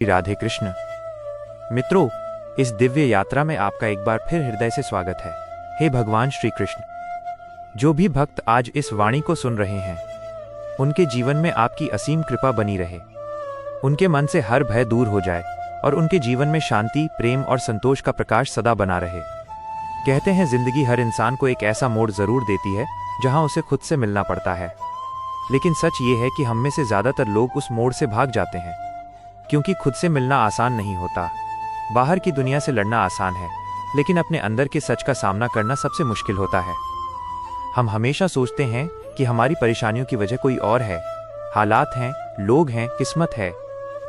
राधे कृष्ण। मित्रों, इस दिव्य यात्रा में आपका एक बार फिर हृदय से स्वागत है। हे भगवान श्री कृष्ण, जो भी भक्त आज इस वाणी को सुन रहे हैं, उनके जीवन में आपकी असीम कृपा बनी रहे। उनके मन से हर भय दूर हो जाए और उनके जीवन में शांति, प्रेम और संतोष का प्रकाश सदा बना रहे। कहते हैं जिंदगी हर इंसान को एक ऐसा मोड़ जरूर देती है जहां उसे खुद से मिलना पड़ता है, लेकिन सच ये है कि हम में से ज्यादातर लोग उस मोड़ से भाग जाते हैं, क्योंकि खुद से मिलना आसान नहीं होता। बाहर की दुनिया से लड़ना आसान है, लेकिन अपने अंदर के सच का सामना करना सबसे मुश्किल होता है। हम हमेशा सोचते हैं कि हमारी परेशानियों की वजह कोई और है, हालात हैं, लोग हैं, किस्मत है,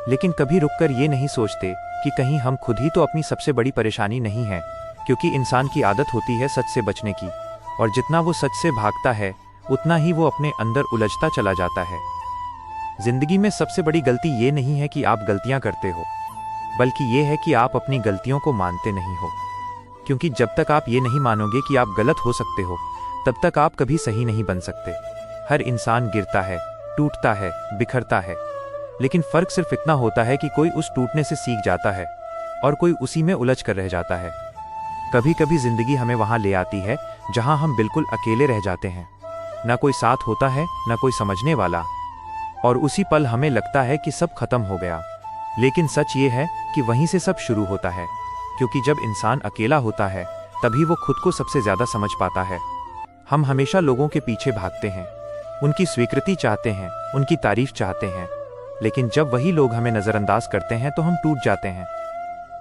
लेकिन कभी रुककर ये नहीं सोचते कि कहीं हम खुद ही तो अपनी सबसे बड़ी परेशानी नहीं है। क्योंकि इंसान की आदत होती है सच से बचने की, और जितना वो सच से भागता है उतना ही वो अपने अंदर उलझता चला जाता है। जिंदगी में सबसे बड़ी गलती ये नहीं है कि आप गलतियां करते हो, बल्कि ये है कि आप अपनी गलतियों को मानते नहीं हो। क्योंकि जब तक आप ये नहीं मानोगे कि आप गलत हो सकते हो, तब तक आप कभी सही नहीं बन सकते। हर इंसान गिरता है, टूटता है, बिखरता है, लेकिन फर्क सिर्फ इतना होता है कि कोई उस टूटने से सीख जाता है और कोई उसी में उलझ कर रह जाता है। कभी कभी जिंदगी हमें वहां ले आती है जहां हम बिल्कुल अकेले रह जाते हैं, ना कोई साथ होता है, ना कोई समझने वाला, और उसी पल हमें लगता है कि सब खत्म हो गया। लेकिन सच ये है कि वहीं से सब शुरू होता है, क्योंकि जब इंसान अकेला होता है तभी वो खुद को सबसे ज्यादा समझ पाता है। हम हमेशा लोगों के पीछे भागते हैं, उनकी स्वीकृति चाहते हैं, उनकी तारीफ चाहते हैं, लेकिन जब वही लोग हमें नजरअंदाज करते हैं तो हम टूट जाते हैं।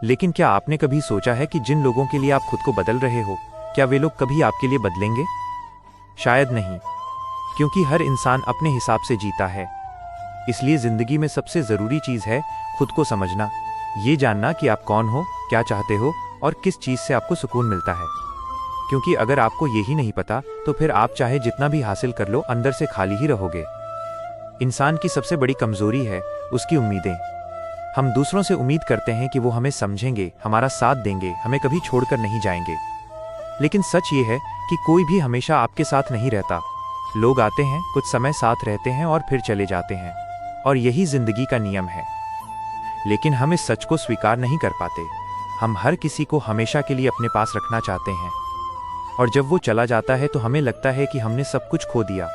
लेकिन क्या आपने कभी सोचा है कि जिन लोगों के लिए आप खुद को बदल रहे हो, क्या वे लोग कभी आपके लिए बदलेंगे? शायद नहीं, क्योंकि हर इंसान अपने हिसाब से जीता है। इसलिए जिंदगी में सबसे जरूरी चीज है खुद को समझना, ये जानना कि आप कौन हो, क्या चाहते हो और किस चीज से आपको सुकून मिलता है। क्योंकि अगर आपको यही नहीं पता तो फिर आप चाहे जितना भी हासिल कर लो, अंदर से खाली ही रहोगे। इंसान की सबसे बड़ी कमजोरी है उसकी उम्मीदें। हम दूसरों से उम्मीद करते हैं कि वो हमें समझेंगे, हमारा साथ देंगे, हमें कभी छोड़कर नहीं जाएंगे। लेकिन सच ये है कि कोई भी हमेशा आपके साथ नहीं रहता। लोग आते हैं, कुछ समय साथ रहते हैं और फिर चले जाते हैं, और यही जिंदगी का नियम है। लेकिन हम इस सच को स्वीकार नहीं कर पाते। हम हर किसी को हमेशा के लिए अपने पास रखना चाहते हैं, और जब वो चला जाता है तो हमें लगता है कि हमने सब कुछ खो दिया।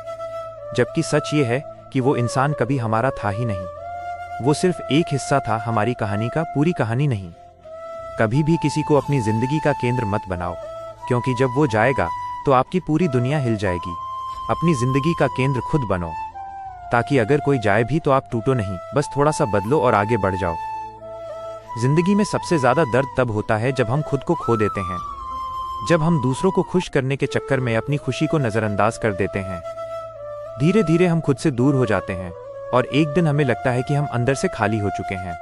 जबकि सच ये है कि वो इंसान कभी हमारा था ही नहीं, वो सिर्फ एक हिस्सा था हमारी कहानी का, पूरी कहानी नहीं। कभी भी किसी को अपनी जिंदगी का केंद्र मत बनाओ, क्योंकि जब वो जाएगा तो आपकी पूरी दुनिया हिल जाएगी। अपनी जिंदगी का केंद्र खुद बनो, ताकि अगर कोई जाए भी तो आप टूटो नहीं, बस थोड़ा सा बदलो और आगे बढ़ जाओ। जिंदगी में सबसे ज्यादा दर्द तब होता है जब हम खुद को खो देते हैं, जब हम दूसरों को खुश करने के चक्कर में अपनी खुशी को नजरअंदाज कर देते हैं। धीरे धीरे हम खुद से दूर हो जाते हैं और एक दिन हमें लगता है कि हम अंदर से खाली हो चुके हैं।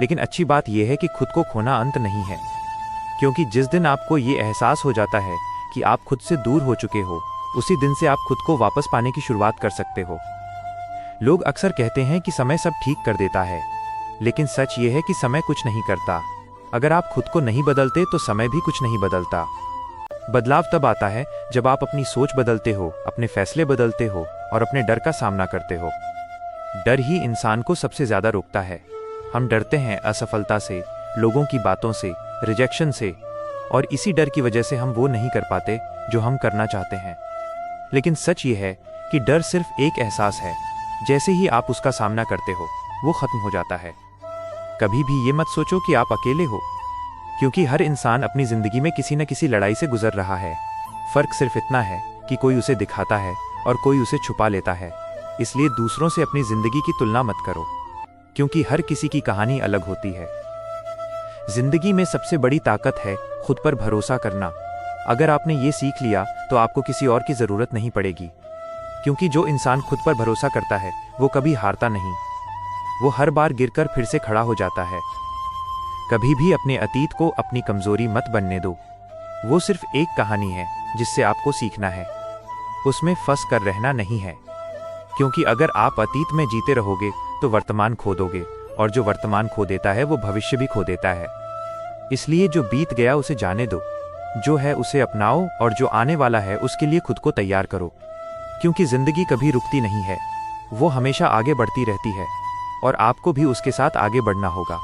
लेकिन अच्छी बात यह है कि खुद को खोना अंत नहीं है, क्योंकि जिस दिन आपको ये एहसास हो जाता है कि आप खुद से दूर हो चुके हो, उसी दिन से आप खुद को वापस पाने की शुरुआत कर सकते हो। लोग अक्सर कहते हैं कि समय सब ठीक कर देता है, लेकिन सच ये है कि समय कुछ नहीं करता। अगर आप खुद को नहीं बदलते तो समय भी कुछ नहीं बदलता। बदलाव तब आता है जब आप अपनी सोच बदलते हो, अपने फैसले बदलते हो और अपने डर का सामना करते हो। डर ही इंसान को सबसे ज्यादा रोकता है। हम डरते हैं असफलता से, लोगों की बातों से, रिजेक्शन से, और इसी डर की वजह से हम वो नहीं कर पाते जो हम करना चाहते हैं। लेकिन सच ये है कि डर सिर्फ एक एहसास है, जैसे ही आप उसका सामना करते हो वो खत्म हो जाता है। कभी भी ये मत सोचो कि आप अकेले हो, क्योंकि हर इंसान अपनी जिंदगी में किसी न किसी लड़ाई से गुजर रहा है। फर्क सिर्फ इतना है कि कोई उसे दिखाता है और कोई उसे छुपा लेता है। इसलिए दूसरों से अपनी जिंदगी की तुलना मत करो, क्योंकि हर किसी की कहानी अलग होती है। जिंदगी में सबसे बड़ी ताकत है खुद पर भरोसा करना। अगर आपने ये सीख लिया तो आपको किसी और की जरूरत नहीं पड़ेगी, क्योंकि जो इंसान खुद पर भरोसा करता है वो कभी हारता नहीं। वो हर बार गिरकर फिर से खड़ा हो जाता है। कभी भी अपने अतीत को अपनी कमजोरी मत बनने दो। वो सिर्फ एक कहानी है जिससे आपको सीखना है, उसमें फंस कर रहना नहीं है। क्योंकि अगर आप अतीत में जीते रहोगे तो वर्तमान खो दोगे, और जो वर्तमान खो देता है वो भविष्य भी खो देता है। इसलिए जो बीत गया उसे जाने दो, जो है उसे अपनाओ, और जो आने वाला है उसके लिए खुद को तैयार करो। क्योंकि जिंदगी कभी रुकती नहीं है, वो हमेशा आगे बढ़ती रहती है, और आपको भी उसके साथ आगे बढ़ना होगा।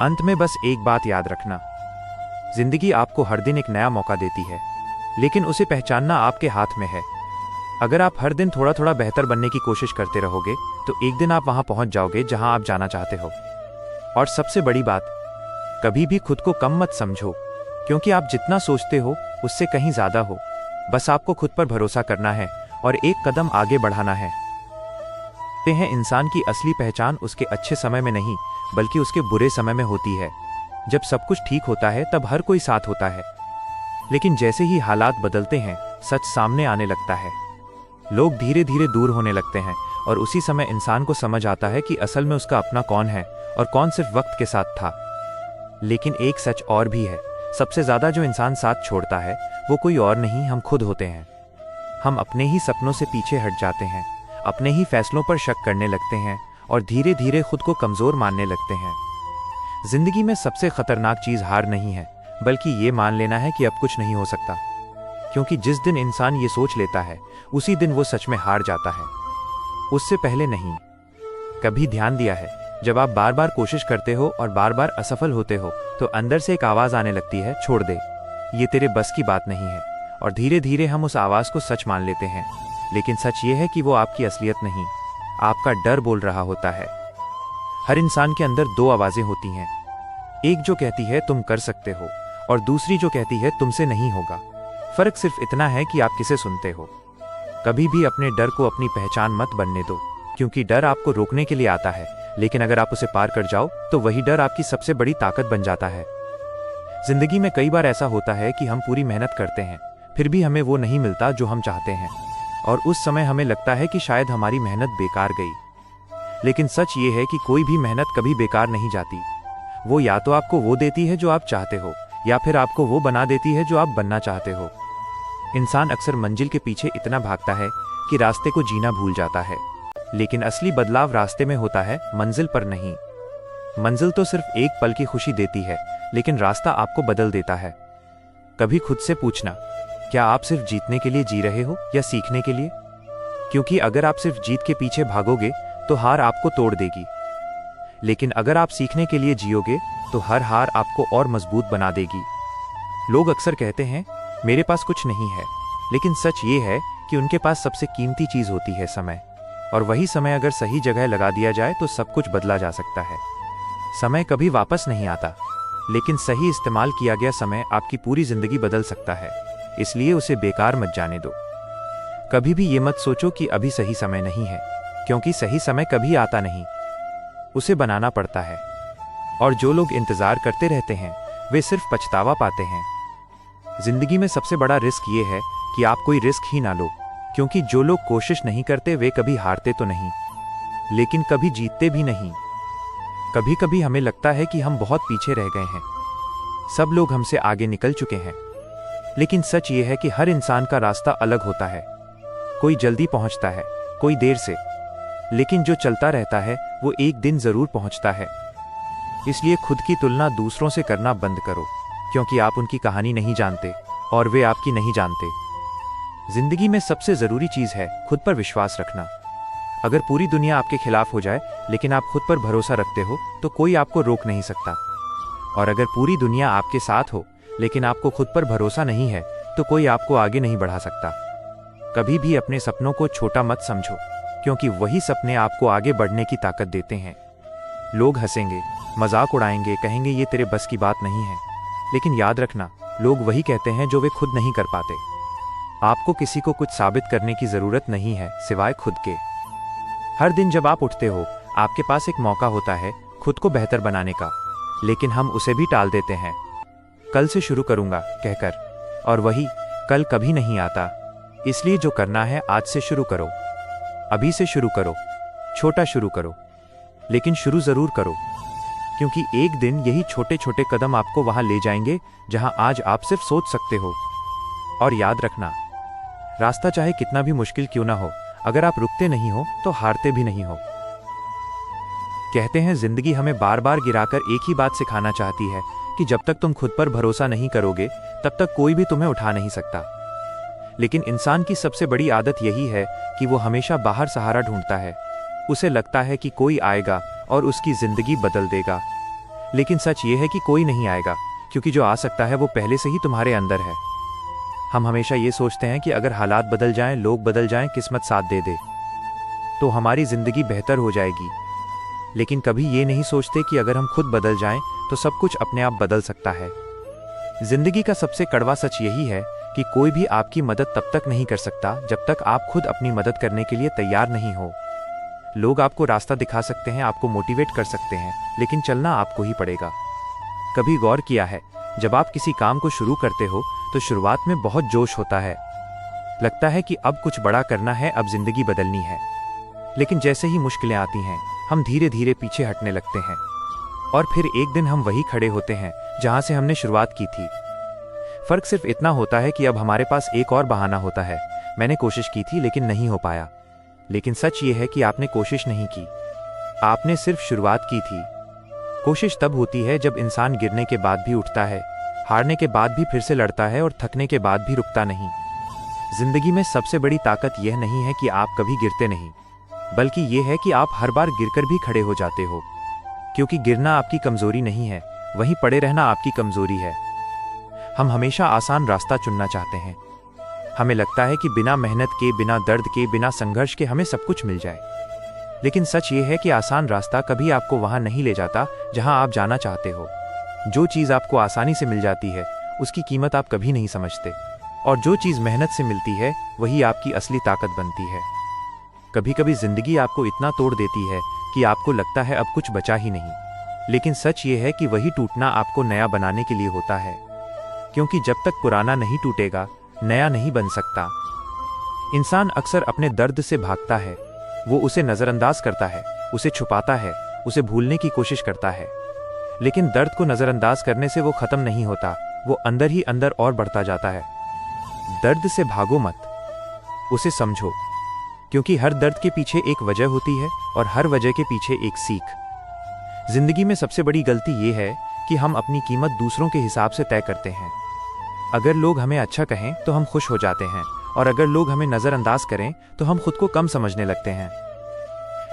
अंत में बस एक बात याद रखना, जिंदगी आपको हर दिन एक नया मौका देती है, लेकिन उसे पहचानना आपके हाथ में है। अगर आप हर दिन थोड़ा थोड़ा बेहतर बनने की कोशिश करते रहोगे तो एक दिन आप वहां पहुंच जाओगे जहां आप जाना चाहते हो। और सबसे बड़ी बात, कभी भी खुद को कम मत समझो, क्योंकि आप जितना सोचते हो उससे कहीं ज्यादा हो। बस आपको खुद पर भरोसा करना है और एक कदम आगे बढ़ाना है। कहते हैं इंसान की असली पहचान उसके अच्छे समय में नहीं बल्कि उसके बुरे समय में होती है। जब सब कुछ ठीक होता है तब हर कोई साथ होता है, लेकिन जैसे ही हालात बदलते हैं सच सामने आने लगता है। लोग धीरे धीरे दूर होने लगते हैं और उसी समय इंसान को समझ आता है कि असल में उसका अपना कौन है और कौन सिर्फ वक्त के साथ था। लेकिन एक सच और भी है, सबसे ज्यादा जो इंसान साथ छोड़ता है वो कोई और नहीं, हम खुद होते हैं। हम अपने ही सपनों से पीछे हट जाते हैं, अपने ही फैसलों पर शक करने लगते हैं और धीरे धीरे खुद को कमजोर मानने लगते हैं। जिंदगी में सबसे खतरनाक चीज हार नहीं है, बल्कि ये मान लेना है कि अब कुछ नहीं हो सकता। क्योंकि जिस दिन इंसान ये सोच लेता है उसी दिन वो सच में हार जाता है, उससे पहले नहीं। कभी ध्यान दिया है, जब आप बार बार कोशिश करते हो और बार बार असफल होते हो तो अंदर से एक आवाज आने लगती है, छोड़ दे, ये तेरे बस की बात नहीं है। और धीरे धीरे हम उस आवाज को सच मान लेते हैं, लेकिन सच ये है कि वो आपकी असलियत नहीं, आपका डर बोल रहा होता है। हर इंसान के अंदर दो आवाजें होती हैं, एक जो कहती है तुम कर सकते हो और दूसरी जो कहती है तुमसे नहीं होगा। फर्क सिर्फ इतना है कि आप किसे सुनते हो। कभी भी अपने डर को अपनी पहचान मत बनने दो, क्योंकि डर आपको रोकने के लिए आता है, लेकिन अगर आप उसे पार कर जाओ तो वही डर आपकी सबसे बड़ी ताकत बन जाता है। जिंदगी में कई बार ऐसा होता है कि हम पूरी मेहनत करते हैं, फिर भी हमें वो नहीं मिलता जो हम चाहते हैं, और उस समय हमें लगता है कि शायद हमारी मेहनत बेकार गई। लेकिन सच ये है कि कोई भी मेहनत कभी बेकार नहीं जाती। वो या तो आपको वो देती है जो आप चाहते हो, या फिर आपको वो बना देती है जो आप बनना चाहते हो। इंसान अक्सर मंजिल के पीछे इतना भागता है कि रास्ते को जीना भूल जाता है, लेकिन असली बदलाव रास्ते में होता है, मंजिल पर नहीं। मंजिल तो सिर्फ एक पल की खुशी देती है, लेकिन रास्ता आपको बदल देता है। कभी खुद से पूछना, क्या आप सिर्फ जीतने के लिए जी रहे हो या सीखने के लिए? क्योंकि अगर आप सिर्फ जीत के पीछे भागोगे तो हार आपको तोड़ देगी, लेकिन अगर आप सीखने के लिए जियोगे तो हर हार आपको और मजबूत बना देगी। लोग अक्सर कहते हैं मेरे पास कुछ नहीं है, लेकिन सच ये है कि उनके पास सबसे कीमती चीज होती है समय, और वही समय अगर सही जगह लगा दिया जाए तो सब कुछ बदला जा सकता है। समय कभी वापस नहीं आता, लेकिन सही इस्तेमाल किया गया समय आपकी पूरी जिंदगी बदल सकता है, इसलिए उसे बेकार मत जाने दो। कभी भी ये मत सोचो कि अभी सही समय नहीं है, क्योंकि सही समय कभी आता नहीं, उसे बनाना पड़ता है। और जो लोग इंतजार करते रहते हैं वे सिर्फ पछतावा पाते हैं। जिंदगी में सबसे बड़ा रिस्क ये है कि आप कोई रिस्क ही ना लो, क्योंकि जो लोग कोशिश नहीं करते वे कभी हारते तो नहीं, लेकिन कभी जीतते भी नहीं। कभी कभी हमें लगता है कि हम बहुत पीछे रह गए हैं, सब लोग हमसे आगे निकल चुके हैं, लेकिन सच ये है कि हर इंसान का रास्ता अलग होता है। कोई जल्दी पहुंचता है, कोई देर से, लेकिन जो चलता रहता है वो एक दिन जरूर पहुंचता है। इसलिए खुद की तुलना दूसरों से करना बंद करो, क्योंकि आप उनकी कहानी नहीं जानते और वे आपकी नहीं जानते। जिंदगी में सबसे जरूरी चीज है खुद पर विश्वास रखना। अगर पूरी दुनिया आपके खिलाफ हो जाए लेकिन आप खुद पर भरोसा रखते हो तो कोई आपको रोक नहीं सकता, और अगर पूरी दुनिया आपके साथ हो लेकिन आपको खुद पर भरोसा नहीं है तो कोई आपको आगे नहीं बढ़ा सकता। कभी भी अपने सपनों को छोटा मत समझो, क्योंकि वही सपने आपको आगे बढ़ने की ताकत देते हैं। लोग हंसेंगे, मजाक उड़ाएंगे, कहेंगे ये तेरे बस की बात नहीं है, लेकिन याद रखना, लोग वही कहते हैं जो वे खुद नहीं कर पाते। आपको किसी को कुछ साबित करने की जरूरत नहीं है सिवाय खुद के। हर दिन जब आप उठते हो आपके पास एक मौका होता है खुद को बेहतर बनाने का, लेकिन हम उसे भी टाल देते हैं, कल से शुरू करूंगा कहकर, और वही कल कभी नहीं आता। इसलिए जो करना है आज से शुरू करो, अभी से शुरू करो, छोटा शुरू करो, लेकिन शुरू जरूर करो, क्योंकि एक दिन यही छोटे छोटे कदम आपको वहां ले जाएंगे जहां आज आप सिर्फ सोच सकते हो। और याद रखना, रास्ता चाहे कितना भी मुश्किल क्यों ना हो, अगर आप रुकते नहीं हो तो हारते भी नहीं हो। कहते हैं जिंदगी हमें बार बार गिराकर एक ही बात सिखाना चाहती है कि जब तक तुम खुद पर भरोसा नहीं करोगे तब तक कोई भी तुम्हें उठा नहीं सकता। लेकिन इंसान की सबसे बड़ी आदत यही है कि वो हमेशा बाहर सहारा ढूंढता है। उसे लगता है कि कोई आएगा और उसकी जिंदगी बदल देगा। लेकिन सच ये है कि कोई नहीं आएगा, क्योंकि जो आ सकता है वो पहले से ही तुम्हारे अंदर है। हम हमेशा ये सोचते हैं कि अगर हालात बदल जाएं, लोग बदल जाएं, किस्मत साथ दे दे तो हमारी जिंदगी बेहतर हो जाएगी। लेकिन कभी ये नहीं सोचते कि अगर हम खुद बदल जाएं तो सब कुछ अपने आप बदल सकता है। जिंदगी का सबसे कड़वा सच यही है कि कोई भी आपकी मदद तब तक नहीं कर सकता जब तक आप खुद अपनी मदद करने के लिए तैयार नहीं हो। लोग आपको रास्ता दिखा सकते हैं, आपको मोटिवेट कर सकते हैं, लेकिन चलना आपको ही पड़ेगा। कभी गौर किया है, जब आप किसी काम को शुरू करते हो तो शुरुआत में बहुत जोश होता है, लगता है कि अब कुछ बड़ा करना है, अब जिंदगी बदलनी है। लेकिन जैसे ही मुश्किलें आती हैं, हम धीरे धीरे पीछे हटने लगते हैं और फिर एक दिन हम वही खड़े होते हैं जहां से हमने शुरुआत की थी। फर्क सिर्फ इतना होता है कि अब हमारे पास एक और बहाना होता है, मैंने कोशिश की थी लेकिन नहीं हो पाया। लेकिन सच ये है कि आपने कोशिश नहीं की, आपने सिर्फ शुरुआत की थी। कोशिश तब होती है जब इंसान गिरने के बाद भी उठता है, हारने के बाद भी फिर से लड़ता है और थकने के बाद भी रुकता नहीं। जिंदगी में सबसे बड़ी ताकत यह नहीं है कि आप कभी गिरते नहीं, बल्कि यह है कि आप हर बार गिरकर भी खड़े हो जाते हो। क्योंकि गिरना आपकी कमजोरी नहीं है, वहीं पड़े रहना आपकी कमजोरी है। हम हमेशा आसान रास्ता चुनना चाहते हैं। हमें लगता है कि बिना मेहनत के, बिना दर्द के, बिना संघर्ष के हमें सब कुछ मिल जाए। लेकिन सच ये है कि आसान रास्ता कभी आपको वहां नहीं ले जाता जहां आप जाना चाहते हो। जो चीज़ आपको आसानी से मिल जाती है उसकी कीमत आप कभी नहीं समझते, और जो चीज़ मेहनत से मिलती है वही आपकी असली ताकत बनती है। कभी कभी जिंदगी आपको इतना तोड़ देती है कि आपको लगता है अब कुछ बचा ही नहीं, लेकिन सच ये है कि वही टूटना आपको नया बनाने के लिए होता है। क्योंकि जब तक पुराना नहीं टूटेगा, नया नहीं बन सकता। इंसान अक्सर अपने दर्द से भागता है, वो उसे नजरअंदाज करता है, उसे छुपाता है, उसे भूलने की कोशिश करता है। लेकिन दर्द को नजरअंदाज करने से वो खत्म नहीं होता, वो अंदर ही अंदर और बढ़ता जाता है। दर्द से भागो मत, उसे समझो, क्योंकि हर दर्द के पीछे एक वजह होती है और हर वजह के पीछे एक सीख। जिंदगी में सबसे बड़ी गलती ये है कि हम अपनी कीमत दूसरों के हिसाब से तय करते हैं। अगर लोग हमें अच्छा कहें तो हम खुश हो जाते हैं, और अगर लोग हमें नजरअंदाज करें तो हम खुद को कम समझने लगते हैं।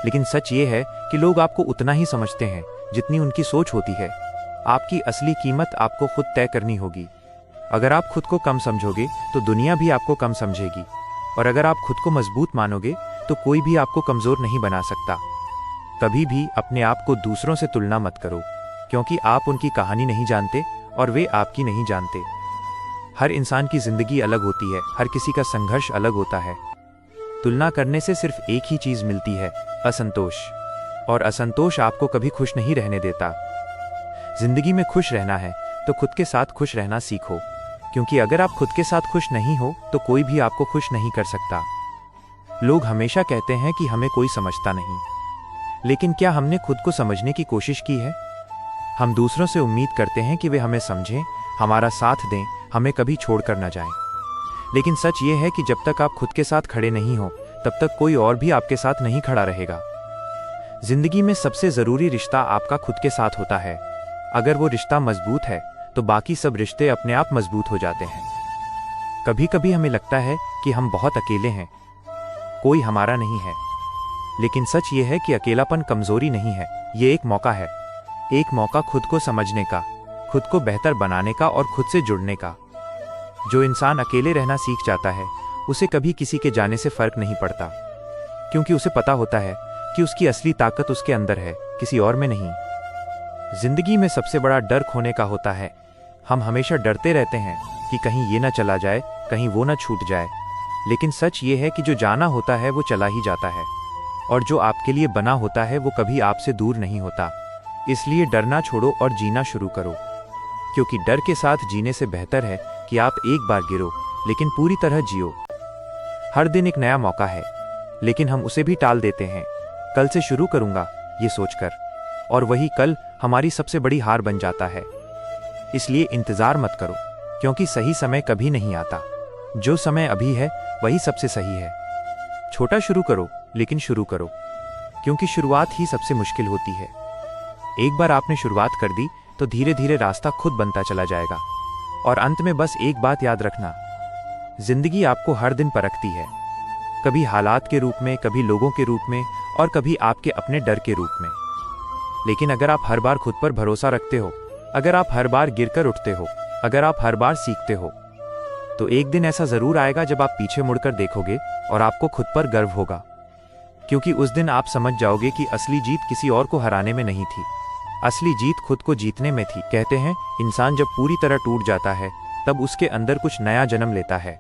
लेकिन सच ये है कि लोग आपको उतना ही समझते हैं जितनी उनकी सोच होती है। आपकी असली कीमत आपको खुद तय करनी होगी। अगर आप खुद को कम समझोगे तो दुनिया भी आपको कम समझेगी, और अगर आप खुद को मजबूत मानोगे तो कोई भी आपको कमजोर नहीं बना सकता। कभी भी अपने आप को दूसरों से तुलना मत करो, क्योंकि आप उनकी कहानी नहीं जानते और वे आपकी नहीं जानते। हर इंसान की जिंदगी अलग होती है, हर किसी का संघर्ष अलग होता है। तुलना करने से सिर्फ एक ही चीज मिलती है, असंतोष, और असंतोष आपको कभी खुश नहीं रहने देता। जिंदगी में खुश रहना है तो खुद के साथ खुश रहना सीखो, क्योंकि अगर आप खुद के साथ खुश नहीं हो तो कोई भी आपको खुश नहीं कर सकता। लोग हमेशा कहते हैं कि हमें कोई समझता नहीं, लेकिन क्या हमने खुद को समझने की कोशिश की है? हम दूसरों से उम्मीद करते हैं कि वे हमें समझें, हमारा साथ दें, हमें कभी छोड़कर न जाएं। लेकिन सच ये है कि जब तक आप खुद के साथ खड़े नहीं हो तब तक कोई और भी आपके साथ नहीं खड़ा रहेगा। जिंदगी में सबसे जरूरी रिश्ता आपका खुद के साथ होता है। अगर वो रिश्ता मजबूत है तो बाकी सब रिश्ते अपने आप मजबूत हो जाते हैं। कभी कभी हमें लगता है कि हम बहुत अकेले हैं, कोई हमारा नहीं है। लेकिन सच ये है कि अकेलापन कमजोरी नहीं है, ये एक मौका है। एक मौका खुद को समझने का, खुद को बेहतर बनाने का और खुद से जुड़ने का। जो इंसान अकेले रहना सीख जाता है उसे कभी किसी के जाने से फर्क नहीं पड़ता, क्योंकि उसे पता होता है कि उसकी असली ताकत उसके अंदर है, किसी और में नहीं। जिंदगी में सबसे बड़ा डर खोने का होता है। हम हमेशा डरते रहते हैं कि कहीं ये ना चला जाए, कहीं वो ना छूट जाए। लेकिन सच ये है कि जो जाना होता है वो चला ही जाता है, और जो आपके लिए बना होता है वो कभी आपसे दूर नहीं होता। इसलिए डरना छोड़ो और जीना शुरू करो, क्योंकि डर के साथ जीने से बेहतर है कि आप एक बार गिरो लेकिन पूरी तरह जियो। हर दिन एक नया मौका है, लेकिन हम उसे भी टाल देते हैं, कल से शुरू करूंगा ये सोचकर, और वही कल हमारी सबसे बड़ी हार बन जाता है। इसलिए इंतजार मत करो, क्योंकि सही समय कभी नहीं आता। जो समय अभी है वही सबसे सही है। छोटा शुरू करो, लेकिन शुरू करो, क्योंकि शुरुआत ही सबसे मुश्किल होती है। एक बार आपने शुरुआत कर दी तो धीरे धीरे रास्ता खुद बनता चला जाएगा। और अंत में बस एक बात याद रखना, जिंदगी आपको हर दिन परखती है, कभी हालात के रूप में, कभी लोगों के रूप में, और कभी आपके अपने डर के रूप में। लेकिन अगर आप हर बार खुद पर भरोसा रखते हो, अगर आप हर बार गिरकर उठते हो, अगर आप हर बार सीखते हो, तो एक दिन ऐसा जरूर आएगा जब आप पीछे मुड़कर देखोगे और आपको खुद पर गर्व होगा। क्योंकि उस दिन आप समझ जाओगे कि असली जीत किसी और को हराने में नहीं थी, असली जीत खुद को जीतने में थी। कहते हैं इंसान जब पूरी तरह टूट जाता है तब उसके अंदर कुछ नया जन्म लेता है,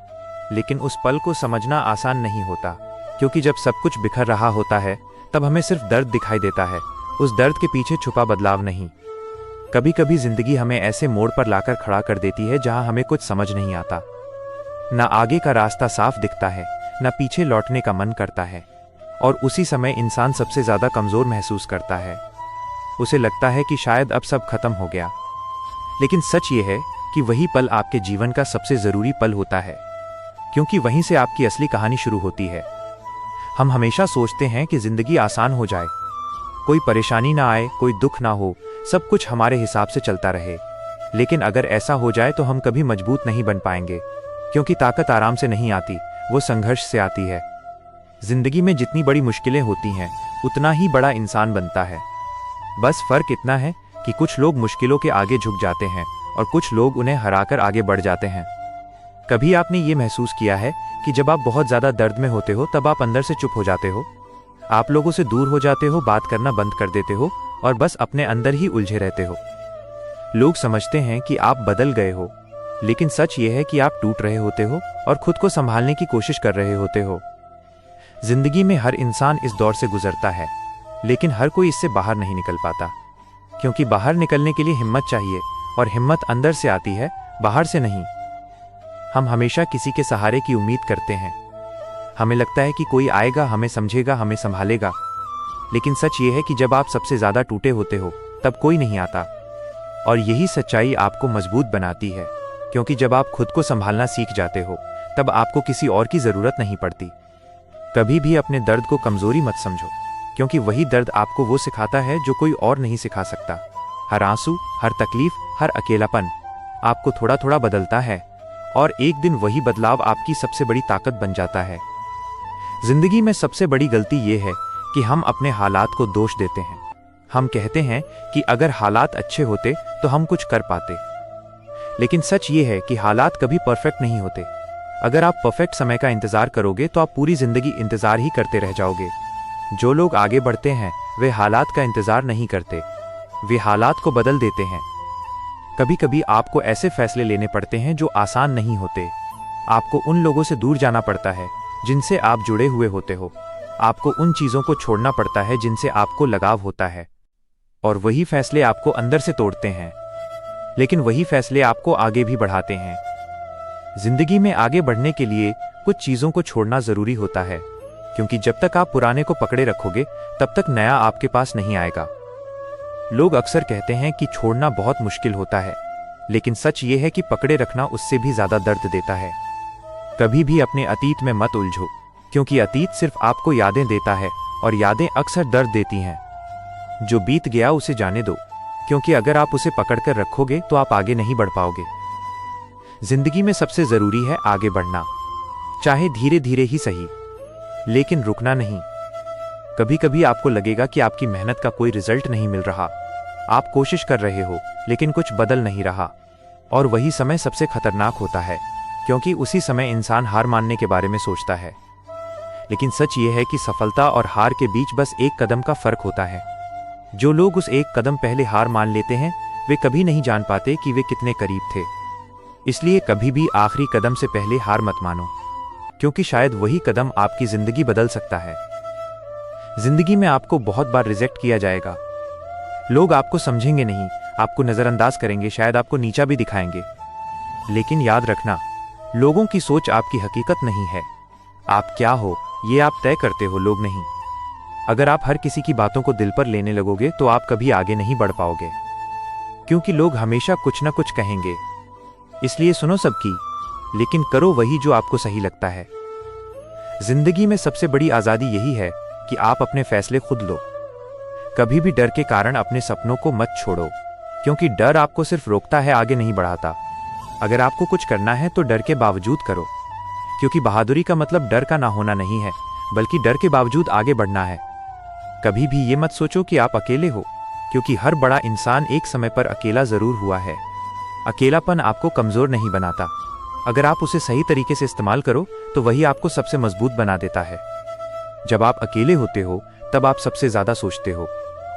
लेकिन उस पल को समझना आसान नहीं होता, क्योंकि जब सब कुछ बिखर रहा होता है तब हमें सिर्फ दर्द दिखाई देता है, उस दर्द के पीछे छुपा बदलाव नहीं। कभी कभी जिंदगी हमें ऐसे मोड़ पर लाकर खड़ा कर देती है जहां हमें कुछ समझ नहीं आता, ना आगे का रास्ता साफ दिखता है, ना पीछे लौटने का मन करता है, और उसी समय इंसान सबसे ज्यादा कमजोर महसूस करता है। उसे लगता है कि शायद अब सब खत्म हो गया, लेकिन सच ये है कि वही पल आपके जीवन का सबसे जरूरी पल होता है, क्योंकि वहीं से आपकी असली कहानी शुरू होती है। हम हमेशा सोचते हैं कि जिंदगी आसान हो जाए, कोई परेशानी ना आए, कोई दुख ना हो, सब कुछ हमारे हिसाब से चलता रहे। लेकिन अगर ऐसा हो जाए तो हम कभी मजबूत नहीं बन पाएंगे, क्योंकि ताकत आराम से नहीं आती, वो संघर्ष से आती है। जिंदगी में जितनी बड़ी मुश्किलें होती हैं उतना ही बड़ा इंसान बनता है। बस फर्क इतना है कि कुछ लोग मुश्किलों के आगे झुक जाते हैं और कुछ लोग उन्हें हराकर आगे बढ़ जाते हैं। कभी आपने ये महसूस किया है कि जब आप बहुत ज्यादा दर्द में होते हो तब आप अंदर से चुप हो जाते हो, आप लोगों से दूर हो जाते हो, बात करना बंद कर देते हो और बस अपने अंदर ही उलझे रहते हो। लोग समझते हैं कि आप बदल गए हो, लेकिन सच ये है कि आप टूट रहे होते हो और खुद को संभालने की कोशिश कर रहे होते हो। जिंदगी में हर इंसान इस दौर से गुजरता है, लेकिन हर कोई इससे बाहर नहीं निकल पाता, क्योंकि बाहर निकलने के लिए हिम्मत चाहिए, और हिम्मत अंदर से आती है, बाहर से नहीं। हम हमेशा किसी के सहारे की उम्मीद करते हैं, हमें लगता है कि कोई आएगा, हमें समझेगा, हमें संभालेगा, लेकिन सच ये है कि जब आप सबसे ज्यादा टूटे होते हो तब कोई नहीं आता, और यही सच्चाई आपको मजबूत बनाती है, क्योंकि जब आप खुद को संभालना सीख जाते हो तब आपको किसी और की जरूरत नहीं पड़ती। कभी भी अपने दर्द को कमजोरी मत समझो, क्योंकि वही दर्द आपको वो सिखाता है जो कोई और नहीं सिखा सकता। हर आंसू, हर तकलीफ, हर अकेलापन आपको थोड़ा थोड़ा बदलता है, और एक दिन वही बदलाव आपकी सबसे बड़ी ताकत बन जाता है। जिंदगी में सबसे बड़ी गलती ये है कि हम अपने हालात को दोष देते हैं। हम कहते हैं कि अगर हालात अच्छे होते तो हम कुछ कर पाते, लेकिन सच ये है कि हालात कभी परफेक्ट नहीं होते। अगर आप परफेक्ट समय का इंतजार करोगे तो आप पूरी जिंदगी इंतजार ही करते रह जाओगे। जो लोग आगे बढ़ते हैं वे हालात का इंतजार नहीं करते, वे हालात को बदल देते हैं। कभी कभी आपको ऐसे फैसले लेने पड़ते हैं जो आसान नहीं होते। आपको उन लोगों से दूर जाना पड़ता है जिनसे आप जुड़े हुए होते हो, आपको उन चीजों को छोड़ना पड़ता है जिनसे आपको लगाव होता है, और वही फैसले आपको अंदर से तोड़ते हैं, लेकिन वही फैसले आपको आगे भी बढ़ाते हैं। जिंदगी में आगे बढ़ने के लिए कुछ चीजों को छोड़ना जरूरी होता है, क्योंकि जब तक आप पुराने को पकड़े रखोगे तब तक नया आपके पास नहीं आएगा। लोग अक्सर कहते हैं कि छोड़ना बहुत मुश्किल होता है, लेकिन सच ये है कि पकड़े रखना उससे भी ज्यादा दर्द देता है। कभी भी अपने अतीत में मत उलझो, क्योंकि अतीत सिर्फ आपको यादें देता है, और यादें अक्सर दर्द देती हैं। जो बीत गया उसे जाने दो, क्योंकि अगर आप उसे पकड़कर रखोगे तो आप आगे नहीं बढ़ पाओगे। जिंदगी में सबसे जरूरी है आगे बढ़ना, चाहे धीरे धीरे ही सही, लेकिन रुकना नहीं। कभी कभी आपको लगेगा कि आपकी मेहनत का कोई रिजल्ट नहीं मिल रहा, आप कोशिश कर रहे हो लेकिन कुछ बदल नहीं रहा, और वही समय सबसे खतरनाक होता है, क्योंकि उसी समय इंसान हार मानने के बारे में सोचता है। लेकिन सच ये है कि सफलता और हार के बीच बस एक कदम का फर्क होता है। जो लोग उस एक कदम पहले हार मान लेते हैं वे कभी नहीं जान पाते कि वे कितने करीब थे। इसलिए कभी भी आखिरी कदम से पहले हार मत मानो, क्योंकि शायद वही कदम आपकी जिंदगी बदल सकता है। जिंदगी में आपको बहुत बार रिजेक्ट किया जाएगा, लोग आपको समझेंगे नहीं, आपको नजरअंदाज करेंगे, शायद आपको नीचा भी दिखाएंगे, लेकिन याद रखना, लोगों की सोच आपकी हकीकत नहीं है। आप क्या हो ये आप तय करते हो, लोग नहीं। अगर आप हर किसी की बातों को दिल पर लेने लगोगे तो आप कभी आगे नहीं बढ़ पाओगे, क्योंकि लोग हमेशा कुछ ना कुछ कहेंगे। इसलिए सुनो सबकी, लेकिन करो वही जो आपको सही लगता है। जिंदगी में सबसे बड़ी आजादी यही है कि आप अपने फैसले खुद लो। कभी भी डर के कारण अपने सपनों को मत छोड़ो, क्योंकि डर आपको सिर्फ रोकता है, आगे नहीं बढ़ाता। अगर आपको कुछ करना है तो डर के बावजूद करो, क्योंकि बहादुरी का मतलब डर का ना होना नहीं है, बल्कि डर के बावजूद आगे बढ़ना है। कभी भी ये मत सोचो कि आप अकेले हो, क्योंकि हर बड़ा इंसान एक समय पर अकेला जरूर हुआ है। अकेलापन आपको कमजोर नहीं बनाता। अगर आप उसे सही तरीके से इस्तेमाल करो तो वही आपको सबसे मजबूत बना देता है। जब आप अकेले होते हो तब आप सबसे ज्यादा सोचते हो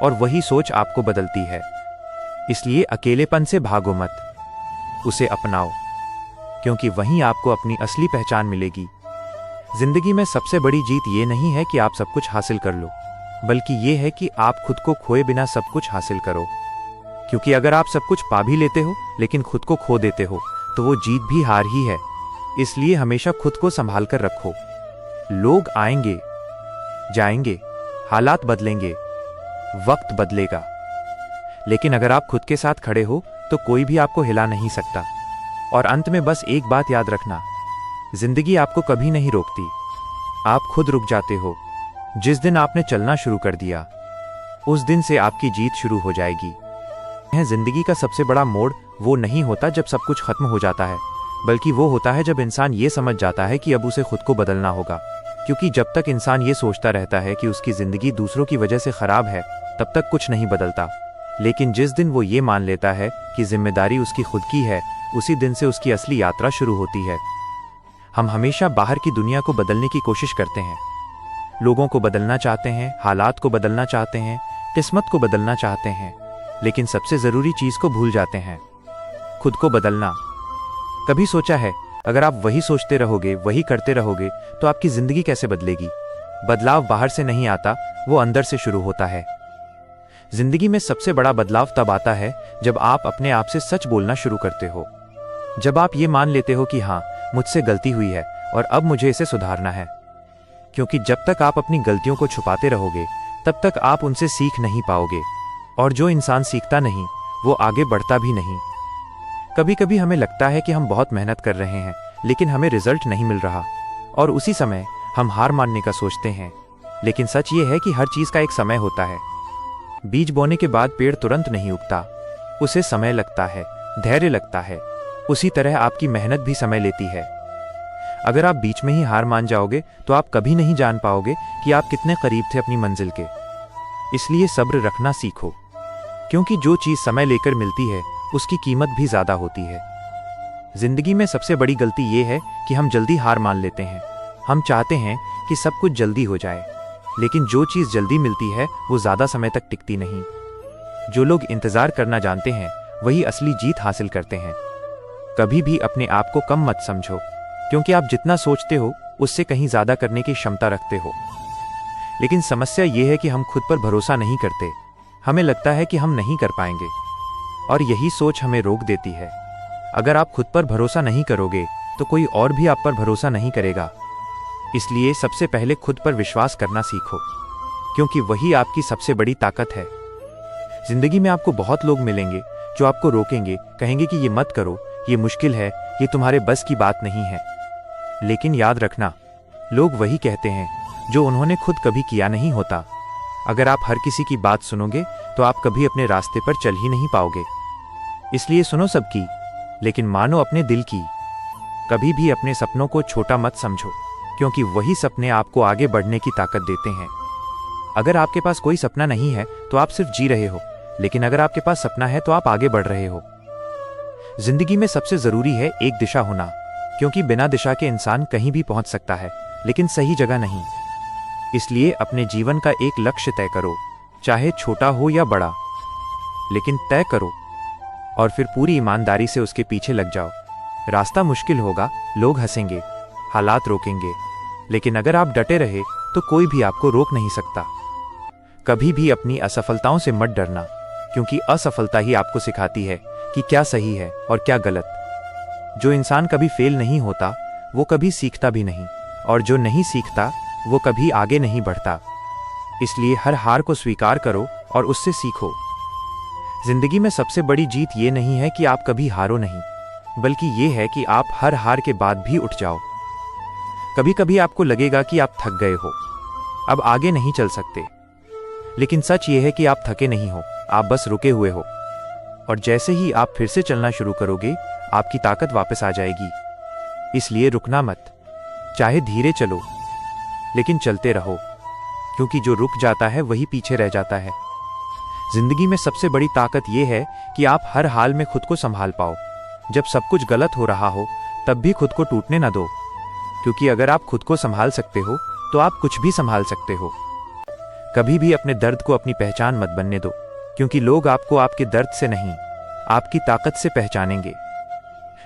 और वही सोच आपको बदलती है। इसलिए अकेलेपन से भागो मत, उसे अपनाओ, क्योंकि वहीं आपको अपनी असली पहचान मिलेगी। जिंदगी में सबसे बड़ी जीत ये नहीं है कि आप सब कुछ हासिल कर लो, बल्कि ये है कि आप खुद को खोए बिना सब कुछ हासिल करो। क्योंकि अगर आप सब कुछ पा भी लेते हो लेकिन खुद को खो देते हो तो वो जीत भी हार ही है। इसलिए हमेशा खुद को संभाल कर रखो। लोग आएंगे जाएंगे, हालात बदलेंगे, वक्त बदलेगा, लेकिन अगर आप खुद के साथ खड़े हो तो कोई भी आपको हिला नहीं सकता। और अंत में बस एक बात याद रखना, जिंदगी आपको कभी नहीं रोकती, आप खुद रुक जाते हो। जिस दिन आपने चलना शुरू कर दिया उस दिन से आपकी जीत शुरू हो जाएगी। जिंदगी का सबसे बड़ा मोड़ वो नहीं होता जब सब कुछ खत्म हो जाता है, बल्कि वो होता है जब इंसान ये समझ जाता है कि अब उसे खुद को बदलना होगा। क्योंकि जब तक इंसान ये सोचता रहता है कि उसकी जिंदगी दूसरों की वजह से खराब है, तब तक कुछ नहीं बदलता। लेकिन जिस दिन वो ये मान लेता है कि जिम्मेदारी उसकी खुद की है, उसी दिन से उसकी असली यात्रा शुरू होती है। हम हमेशा बाहर की दुनिया को बदलने की कोशिश करते हैं, लोगों को बदलना चाहते हैं, हालात को बदलना चाहते हैं, किस्मत को बदलना चाहते हैं, लेकिन सबसे जरूरी चीज को भूल जाते हैं, खुद को बदलना। कभी सोचा है अगर आप वही सोचते रहोगे, वही करते रहोगे, तो आपकी जिंदगी कैसे बदलेगी? बदलाव बाहर से नहीं आता, वो अंदर से शुरू होता है। जिंदगी में सबसे बड़ा बदलाव तब आता है जब आप अपने आप से सच बोलना शुरू करते हो। जब आप ये मान लेते हो कि हाँ, मुझसे गलती हुई है और अब मुझे इसे सुधारना है। क्योंकि जब तक आप अपनी गलतियों को छुपाते रहोगे तब तक आप उनसे सीख नहीं पाओगे, और जो इंसान सीखता नहीं वो आगे बढ़ता भी नहीं। कभी कभी हमें लगता है कि हम बहुत मेहनत कर रहे हैं लेकिन हमें रिजल्ट नहीं मिल रहा, और उसी समय हम हार मानने का सोचते हैं। लेकिन सच ये है कि हर चीज का एक समय होता है। बीज बोने के बाद पेड़ तुरंत नहीं उगता, उसे समय लगता है, धैर्य लगता है। उसी तरह आपकी मेहनत भी समय लेती है। अगर आप बीच में ही हार मान जाओगे तो आप कभी नहीं जान पाओगे कि आप कितने करीब थे अपनी मंजिल के। इसलिए सब्र रखना सीखो, क्योंकि जो चीज समय लेकर मिलती है उसकी कीमत भी ज्यादा होती है। जिंदगी में सबसे बड़ी गलती यह है कि हम जल्दी हार मान लेते हैं। हम चाहते हैं कि सब कुछ जल्दी हो जाए, लेकिन जो चीज जल्दी मिलती है वो ज्यादा समय तक टिकती नहीं। जो लोग इंतजार करना जानते हैं वही असली जीत हासिल करते हैं। कभी भी अपने आप को कम मत समझो, क्योंकि आप जितना सोचते हो उससे कहीं ज्यादा करने की क्षमता रखते हो। लेकिन समस्या यह है कि हम खुद पर भरोसा नहीं करते। हमें लगता है कि हम नहीं कर पाएंगे, और यही सोच हमें रोक देती है। अगर आप खुद पर भरोसा नहीं करोगे तो कोई और भी आप पर भरोसा नहीं करेगा। इसलिए सबसे पहले खुद पर विश्वास करना सीखो, क्योंकि वही आपकी सबसे बड़ी ताकत है। जिंदगी में आपको बहुत लोग मिलेंगे जो आपको रोकेंगे, कहेंगे कि ये मत करो, ये मुश्किल है, ये तुम्हारे बस की बात नहीं है। लेकिन याद रखना, लोग वही कहते हैं जो उन्होंने खुद कभी किया नहीं होता। अगर आप हर किसी की बात सुनोगे तो आप कभी अपने रास्ते पर चल ही नहीं पाओगे। इसलिए सुनो सबकी, लेकिन मानो अपने दिल की। कभी भी अपने सपनों को छोटा मत समझो, क्योंकि वही सपने आपको आगे बढ़ने की ताकत देते हैं। अगर आपके पास कोई सपना नहीं है तो आप सिर्फ जी रहे हो, लेकिन अगर आपके पास सपना है तो आप आगे बढ़ रहे हो। जिंदगी में सबसे जरूरी है एक दिशा होना, क्योंकि बिना दिशा के इंसान कहीं भी पहुंच सकता है, लेकिन सही जगह नहीं। इसलिए अपने जीवन का एक लक्ष्य तय करो, चाहे छोटा हो या बड़ा, लेकिन तय करो और फिर पूरी ईमानदारी से उसके पीछे लग जाओ। रास्ता मुश्किल होगा, लोग हंसेंगे, हालात रोकेंगे, लेकिन अगर आप डटे रहे तो कोई भी आपको रोक नहीं सकता। कभी भी अपनी असफलताओं से मत डरना, क्योंकि असफलता ही आपको सिखाती है कि क्या सही है और क्या गलत। जो इंसान कभी फेल नहीं होता वो कभी सीखता भी नहीं, और जो नहीं सीखता वो कभी आगे नहीं बढ़ता। इसलिए हर हार को स्वीकार करो और उससे सीखो। जिंदगी में सबसे बड़ी जीत ये नहीं है कि आप कभी हारो नहीं, बल्कि ये है कि आप हर हार के बाद भी उठ जाओ। कभी कभी आपको लगेगा कि आप थक गए हो, अब आगे नहीं चल सकते, लेकिन सच ये है कि आप थके नहीं हो, आप बस रुके हुए हो। और जैसे ही आप फिर से चलना शुरू करोगे, आपकी ताकत वापस आ जाएगी। इसलिए रुकना मत, चाहे धीरे चलो, लेकिन चलते रहो, क्योंकि जो रुक जाता है वही पीछे रह जाता है। जिंदगी में सबसे बड़ी ताकत यह है कि आप हर हाल में खुद को संभाल पाओ। जब सब कुछ गलत हो रहा हो तब भी खुद को टूटने न दो, क्योंकि अगर आप खुद को संभाल सकते हो तो आप कुछ भी संभाल सकते हो। कभी भी अपने दर्द को अपनी पहचान मत बनने दो, क्योंकि लोग आपको आपके दर्द से नहीं, आपकी ताकत से पहचानेंगे।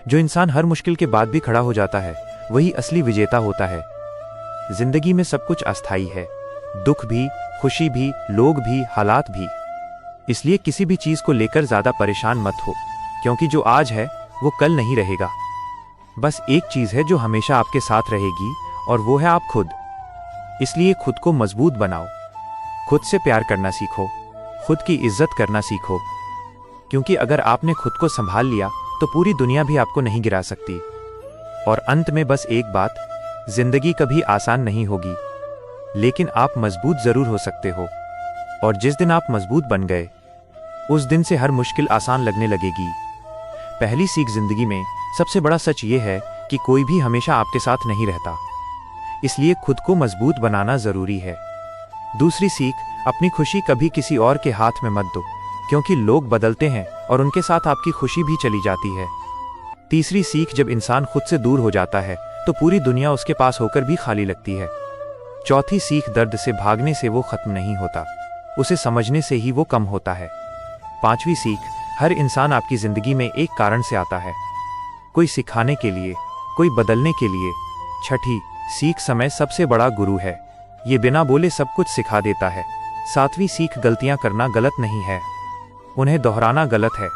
जो इंसान हर मुश्किल के बाद भी खड़ा हो जाता है वही असली विजेता होता है। जिंदगी में सब कुछ अस्थायी है, दुख भी, खुशी भी, लोग भी, हालात भी। इसलिए किसी भी चीज को लेकर ज्यादा परेशान मत हो, क्योंकि जो आज है वो कल नहीं रहेगा। बस एक चीज है जो हमेशा आपके साथ रहेगी, और वो है आप खुद। इसलिए खुद को मजबूत बनाओ, खुद से प्यार करना सीखो, खुद की इज्जत करना सीखो, क्योंकि अगर आपने खुद को संभाल लिया तो पूरी दुनिया भी आपको नहीं गिरा सकती। और अंत में बस एक बात, जिंदगी कभी आसान नहीं होगी, लेकिन आप मजबूत जरूर हो सकते हो। और जिस दिन आप मजबूत बन गए उस दिन से हर मुश्किल आसान लगने लगेगी। पहली सीख जिंदगी में सबसे बड़ा सच ये है कि कोई भी हमेशा आपके साथ नहीं रहता, इसलिए खुद को मजबूत बनाना जरूरी है। दूसरी सीख, अपनी खुशी कभी किसी और के हाथ में मत दो, क्योंकि लोग बदलते हैं और उनके साथ आपकी खुशी भी चली जाती है। तीसरी सीख, जब इंसान खुद से दूर हो जाता है तो पूरी दुनिया उसके पास होकर भी खाली लगती है। चौथी सीख, दर्द से भागने से वो खत्म नहीं होता, उसे समझने से ही वो कम होता है। पांचवी सीख, हर इंसान आपकी जिंदगी में एक कारण से आता है, कोई सिखाने के लिए, कोई बदलने के लिए। छठी सीख, समय सबसे बड़ा गुरु है, ये बिना बोले सब कुछ सिखा देता है। सातवीं सीख, गलतियां करना गलत नहीं है, उन्हें दोहराना गलत है।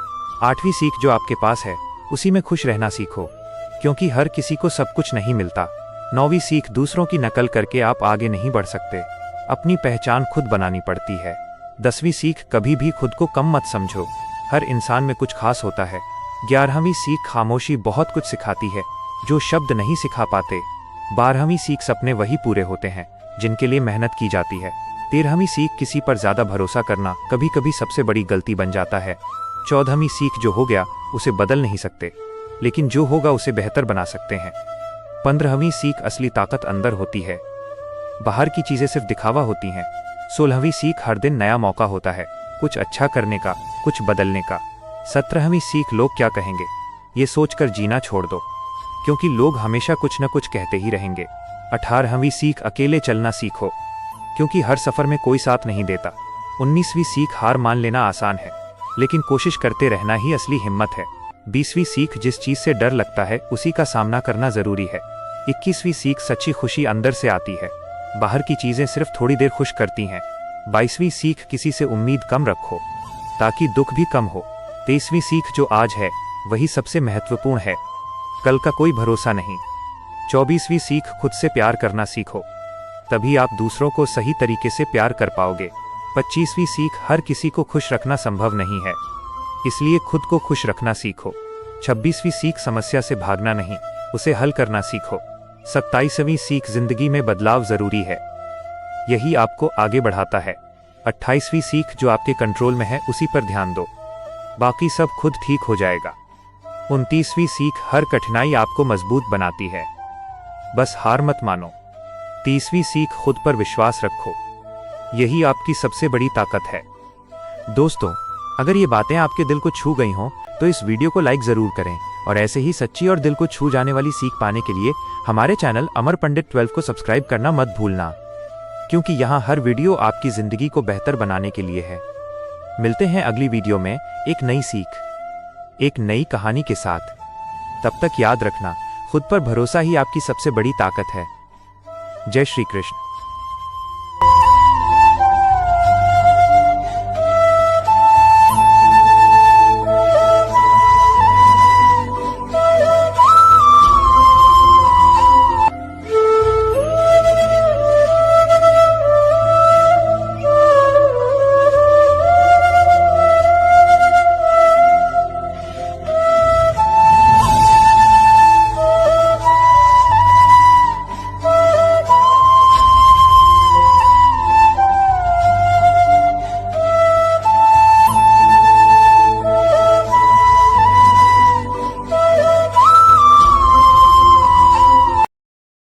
आठवीं सीख, जो आपके पास है उसी में खुश रहना सीखो, क्योंकि हर किसी को सब कुछ नहीं मिलता। नौवीं सीख, दूसरों की नकल करके आप आगे नहीं बढ़ सकते, अपनी पहचान खुद बनानी पड़ती है। 10वीं सीख, कभी भी खुद को कम मत समझो, हर इंसान में कुछ खास होता है। 11वीं सीख, खामोशी बहुत कुछ सिखाती है, जो शब्द नहीं सिखा पाते। 12वीं सीख, सपने वही पूरे होते हैं जिनके लिए मेहनत की जाती है। 13वीं सीख, किसी पर ज्यादा भरोसा करना कभी कभी सबसे बड़ी गलती बन जाता है। 14वीं सीख, जो हो गया उसे बदल नहीं सकते, लेकिन जो होगा उसे बेहतर बना सकते हैं। 15वीं सीख, असली ताकत अंदर होती है, बाहर की चीजें सिर्फ दिखावा होती हैं। 16वीं सीख, हर दिन नया मौका होता है, कुछ अच्छा करने का, कुछ बदलने का। 17वीं सीख, लोग क्या कहेंगे ये सोचकर जीना छोड़ दो, क्योंकि लोग हमेशा कुछ न कुछ कहते ही रहेंगे। 18वीं सीख, अकेले चलना सीखो, क्योंकि हर सफर में कोई साथ नहीं देता। 19वीं सीख, हार मान लेना आसान है, लेकिन कोशिश करते रहना ही असली हिम्मत है। 20वीं सीख, जिस चीज से डर लगता है उसी का सामना करना जरूरी है। 21वीं सीख, सच्ची खुशी अंदर से आती है, बाहर की चीजें सिर्फ थोड़ी देर खुश करती हैं। 22वीं सीख, किसी से उम्मीद कम रखो ताकि दुख भी कम हो। 23वीं सीख, जो आज है वही सबसे महत्वपूर्ण है, कल का कोई भरोसा नहीं। 24वीं सीख, खुद से प्यार करना सीखो, तभी आप दूसरों को सही तरीके से प्यार कर पाओगे। 25वीं सीख, हर किसी को खुश रखना संभव नहीं है, इसलिए खुद को खुश रखना सीखो। 26वीं सीख, समस्या से भागना नहीं, उसे हल करना सीखो। 27वीं सीख, जिंदगी में बदलाव जरूरी है, यही आपको आगे बढ़ाता है। 28वीं सीख, जो आपके कंट्रोल में है उसी पर ध्यान दो, बाकी सब खुद ठीक हो जाएगा। 29वीं सीख, हर कठिनाई आपको मजबूत बनाती है, बस हार मत मानो। 30वीं सीख, खुद पर विश्वास रखो, यही आपकी सबसे बड़ी ताकत है। दोस्तों, अगर ये बातें आपके दिल को छू गई हों तो इस वीडियो को लाइक जरूर करें, और ऐसे ही सच्ची और दिल को छू जाने वाली सीख पाने के लिए हमारे चैनल अमर पंडित 12 को सब्सक्राइब करना मत भूलना, क्योंकि यहाँ हर वीडियो आपकी जिंदगी को बेहतर बनाने के लिए है। मिलते हैं अगली वीडियो में एक नई सीख, एक नई कहानी के साथ। तब तक याद रखना, खुद पर भरोसा ही आपकी सबसे बड़ी ताकत है। जय श्री कृष्ण।